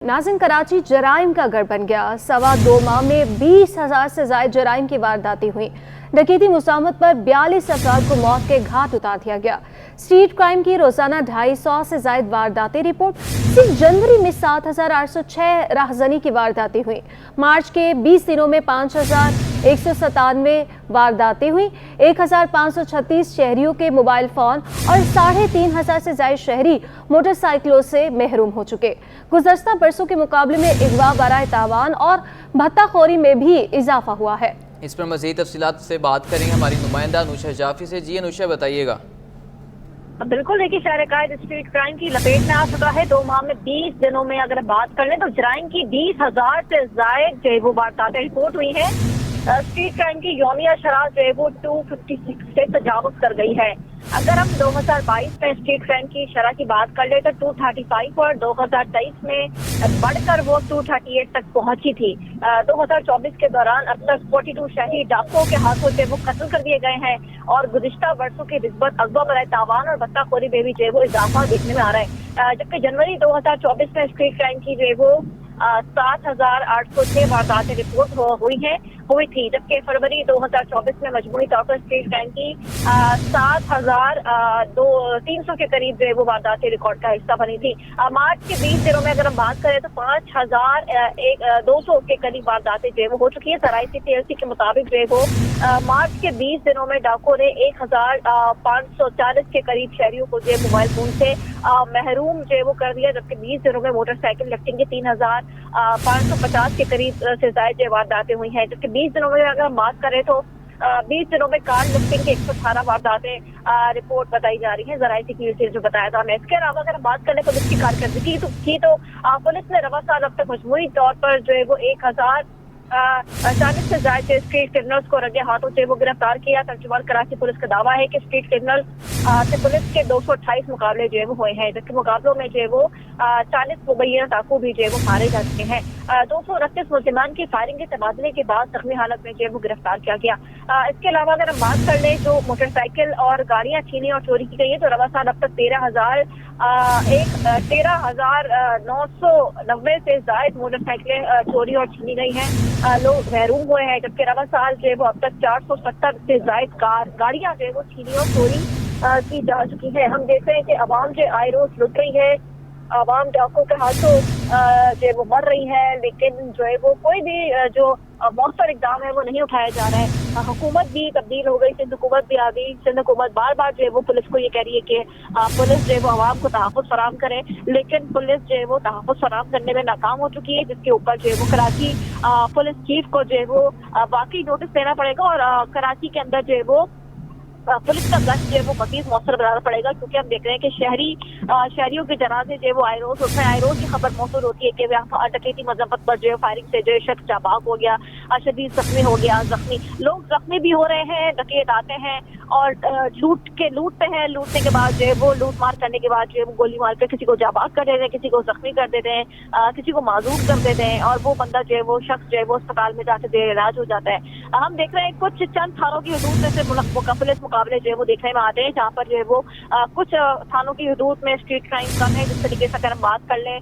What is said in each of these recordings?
नाज़रीन, कराची जराइम का गढ़ बन गया। 2.25 माह में 20,000 से ज़ायद जराइम की वारदातें हुई। डकैती मुसामत पर 42 अफराद को मौत के घाट उतार दिया गया। स्ट्रीट क्राइम की रोजाना 250 से ज़ायद वारदातें रिपोर्ट। सिर्फ जनवरी में 7,806 राहजनी की वारदातें हुई। मार्च के 20 दिनों में 5,197 वारदातें हुई। 1,536 शहरियों के मोबाइल फोन और 3,500 से ज़ायद शहरी मोटरसाइकिलों से महरूम हो चुके। गुज़श्ता बरसों के मुकाबले में अगवा बराए तावान और भत्ताखोरी में भी इजाफा हुआ है। इस पर मज़ीद तफसीलात से बात करेंगे हमारी नुमाइंदा अनुषा जाफी से। जी अनुषा, बताइएगा। बिल्कुल, देखिए शहर कायद स्ट्रीट क्राइम की लपेट में आ चुका है। 2 माह में 20 दिनों में अगर बात कर लें तो जराइम की 20,000 से जायद जो है वो वारदातें रिपोर्ट हुई हैं। स्ट्रीट क्राइम की यौमिया शरह जो है वो 256 से तजावुज कर गई है। अगर हम 2022 में स्ट्रीट क्राइम की शरह की बात कर ले तो 235 और 2023 में बढ़कर वो 238 तक पहुंची थी। 2024 के दौरान अब तक 42 शहरी डाकुओं के हाथों से वो कत्ल कर दिए गए हैं और गुज़िश्ता वर्षों की निस्बत अगवा बराए तावान और भत्ताखोरी में भी जो है वो इजाफा देखने में आ रहा है। जबकि जनवरी 2024 में स्ट्रीट क्राइम की जो है वो 7,806 वारदातें रिपोर्ट हुई थी, जबकि फरवरी 2024 में मजमूई तौर पर स्ट्रीट क्राइम की 7,300 के करीब जो है वो वारदातें रिकॉर्ड का हिस्सा बनी थी। मार्च के 20 दिनों में अगर हम बात करें तो 5,200 के करीब वारदातें जो है वो हो चुकी है। सराइसी पीएलसी के मुताबिक जो है वो मार्च के 20 दिनों में डाकुओं ने 1,540 के करीब शहरियों को जो है मोबाइल फोन से महरूम जो है वो कर दिया, जबकि 20 दिनों में मोटरसाइकिल लिफ्टिंग की 3,550 के करीब से ज्यादा वारदातें हुई हैं। जबकि 20 दिनों में अगर हम बात करें तो 20 दिनों में कार लिफ्टिंग की 118 वारदातें रिपोर्ट बताई जा रही है। जराइसी की जो बताया था हमें। इसके अलावा अगर हम बात करें पुलिस की कारकर्दगी की तो पुलिस ने रवा साल अब तक मजमूई तौर पर जो है वो 1,040 से ज्यादा स्ट्रीट क्रिमिनल्स को रंगे हाथों से वो गिरफ्तार किया। तर्जुमान कराची पुलिस का दावा है कि स्ट्रीट क्रिमिनल्स से पुलिस के 228 मुकाबले जो है वो हुए हैं, जबकि मुकाबलों में जो है वो 40 मुबैना डाकू भी जो है वो मारे जा चुके हैं। 229 मुसलमान की फायरिंग के तबादले के बाद जख्मी हालत में जो है वो गिरफ्तार किया गया। इसके अलावा अगर हम बात कर लें जो मोटरसाइकिल और गाड़ियां छीनी और चोरी की गई है तो रवा साल अब तक 13,990 से ज्यादा मोटरसाइकिलें चोरी और छीनी गई हैं। लोग महरूम हुए हैं, जबकि रवा साल जो है वो अब तक 470 से ज्यादा गाड़ियां जो है वो छीनी और चोरी की जा चुकी है। हम देख रहे हैं कि अवाम जो आए रोज लुट रही है, आवाम डाकुओं के हाथों जो है वो मर रही है, लेकिन जो है वो कोई भी जो मौसर इकदाम है वो नहीं उठाया जा रहा है। हुकूमत भी तब्दील हो गई, सिंध हुकूमत भी आ गई। सिंध हुकूमत बार बार जो है वो पुलिस को ये कह रही है कि पुलिस जो है वो आवाम को तहफ़्फ़ुज़ फराहम करे, लेकिन पुलिस जो है वो तहफ़्फ़ुज़ फराहम करने में नाकाम हो चुकी है, जिसके ऊपर जो है वो कराची पुलिस चीफ को जो है वो वाकई नोटिस देना पड़ेगा और कराची के अंदर जो है वो पुलिस का गश्त जो है वो मज़ीद मौसर बनाना पड़ेगा, क्योंकि हम देख रहे हैं कि शहरियों के जनाजे जो है वो आए रोज होते हैं। आए रोज की खबर मौसूल होती है कि डकैती मजम्मत पर जो है फायरिंग से जो है शख्स जाबाक हो गया, शदीद जख्मी हो गया। लोग जख्मी भी हो रहे हैं, डकैत आते हैं और लूटते हैं। लूटने के बाद जो है वो लूट मार करने के बाद जो है वो गोली मार कर किसी को जाबाक कर देते हैं, किसी को जख्मी कर देते हैं, किसी को माजूर कर देते हैं और वो बंदा जो है वो शख्स जो है वो अस्पताल में जाके जो इलाज हो जाता है। हम देख रहे हैं कुछ चंद थानों की हदूद में से पुलिस मुकाबले जो है वो देखने में आते हैं, जहाँ पर जो है वो कुछ थानों की हदूद में स्ट्रीट क्राइम कम है। जिस तरीके से अगर हम बात कर लें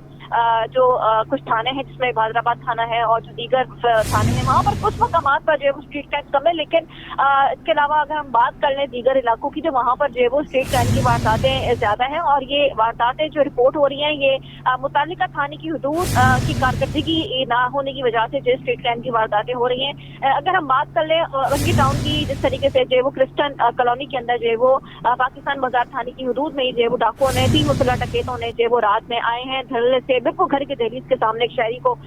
जो कुछ थाने हैं जिसमें हैदराबाद थाना है और जो दीगर थाने हैं वहाँ पर कुछ मकामात पर जो है वो स्ट्रीट क्राइम कम है, लेकिन इसके अलावा अगर हम बात कर लें दीगर इलाकों की तो वहाँ पर जो है वो स्ट्रीट क्राइम की वारदातें ज्यादा हैं और ये वारदातें जो रिपोर्ट हो रही हैं ये मुतालिका थाने की हदूद की कारकर्दगी ना होने की वजह से जो स्ट्रीट क्राइम की वारदातें हो रही हैं। अगर हम बात कर लें रंगी टाउन की, जिस तरीके से जो है वो क्रिस्टन कॉलोनी के अंदर जो है वो पाकिस्तान बाजार थाने की हदूद में जो है वो डाकुओं ने 3 मुसल्लह डकैतों ने जो है वो रात में आए हैं धड़ल्ले से बिल्कुल घर के दहलीज के सामने एक शहरी को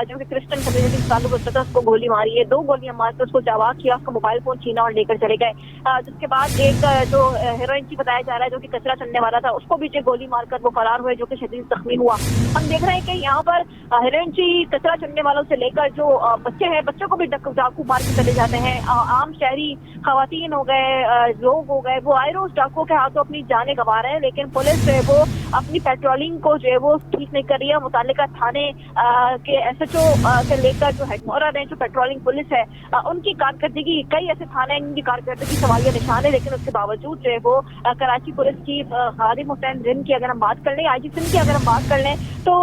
जो कि क्रिश्चियन कम्युनिटी से ताल्लुक रखता था उसको गोली मारी है। 2 गोलियां मारकर उसको जाबाक किया, उसका मोबाइल फोन छीना और लेकर चले गए। जिसके बाद एक जो हीरोइन की बताया जा रहा है जो कि कचरा चलने वाला था उसको भी जो गोली मारकर वो फरार हुए, जो कि शदीद जख्मी हुआ। हम देख रहे हैं कि यहाँ पर हीरोइन की कचरा चलने वालों से लेकर जो बच्चे हैं, बच्चों को भी डाकू मार के चले जाते हैं। आम शहरी खवातीन हो गए, लोग हो गए, वो आए रोज डाकुओं के हाथों अपनी जानें गंवा रहे हैं, लेकिन पुलिस जो है वो अपनी पेट्रोलिंग को जो है वो ठीक नहीं कर रही। रही है। मुतालिका थाने के SHO से लेकर जो हेडमोरर हैं, जो पेट्रोलिंग पुलिस है, उनकी कारकर्दगी, कई ऐसे थाने हैं जिनकी कारकर्दगी सवालिया निशान है, लेकिन उसके बावजूद जो है वो कराची पुलिस चीफ खादिम हुसैन रिंद की अगर हम बात कर लें, IG सिंध की अगर हम बात कर लें, तो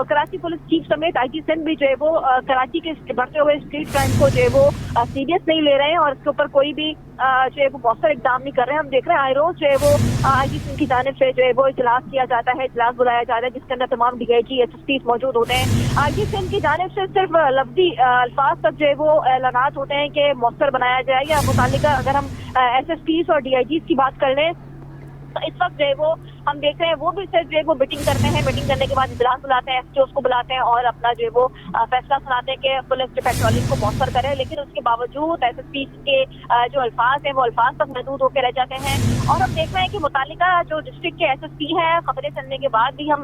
कराची पुलिस चीफ समेत IG सिंध भी जो है वो कराची के बढ़ते हुए स्ट्रीट क्राइम को जो है वो सीरियस नहीं ले रहे हैं और इसके ऊपर कोई भी जो है वो मौसर इकदाम नहीं कर रहे हैं। हम देख रहे हैं आए रोज जो है वो IG सिंध की जानिब से जो है वो इजलास किया जाता है, इजलास बुलाया जाता है, जिसके अंदर तमाम DIG SSPs मौजूद होते हैं। IG सिंध की जानिब से सिर्फ लफ्जी अल्फाज तक जो है वो ऐलानात होते हैं कि मौसर बनाया जाए या मुतालिका अगर हम SSPs और DIGs की बात कर लें, तो इस वक्त जो है वो हम देख रहे हैं वो भी सिर्फ जो है वो मीटिंग करते हैं, मीटिंग करने के बाद इजलास बुलाते हैं, SHOs को बुलाते हैं और अपना जो है वो फैसला सुनाते हैं कि पुलिस जो पेट्रोलिंग को मौसर करे, लेकिन उसके बावजूद SSP के जो अल्फाज हैं वो अल्फाज तक महदूद होकर रह जाते हैं। और हम देख रहे हैं कि मुतालिका जो डिस्ट्रिक्ट के SSP हैं, खबरें चलने के बाद भी हम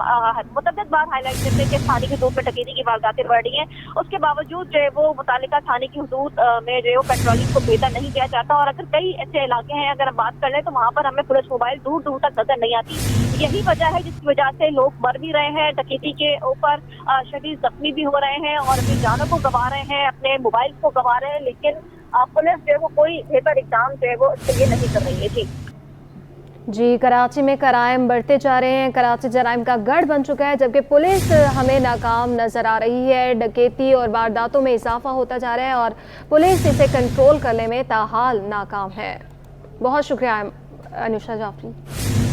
मुतअद्दिद बार हाईलाइट करते हैं कि थाने की हदूद में डकैती की वारदातें बढ़ रही हैं, उसके बावजूद जो है वो मुतालिका थाने की हदूद में जो है वो पेट्रोलिंग को बेहतर नहीं किया जाता। और अगर कई ऐसे इलाके हैं अगर हम बात कर लें तो वहाँ पर हमें पुलिस मोबाइल दूर दूर तक नजर नहीं आती। यही वजह है जिसकी वजह से लोग मर भी रहे हैं, डकैती के ऊपर शदीद जख्मी भी हो रहे हैं और अपनी जानों को गंवा रहे हैं, अपने मोबाइल को गंवा रहे हैं, लेकिन पुलिस जो है वो कोई बेहतर इक़दाम जो है वो इसके लिए नहीं कर रही है। जी, कराची में कराइम बढ़ते जा रहे हैं, कराची जराइम का गढ़ बन चुका है, जबकि पुलिस हमें नाकाम नज़र आ रही है। डकैती और वारदातों में इजाफा होता जा रहा है और पुलिस इसे कंट्रोल करने में ताहाल नाकाम है। बहुत शुक्रिया अनुषा जाफरी।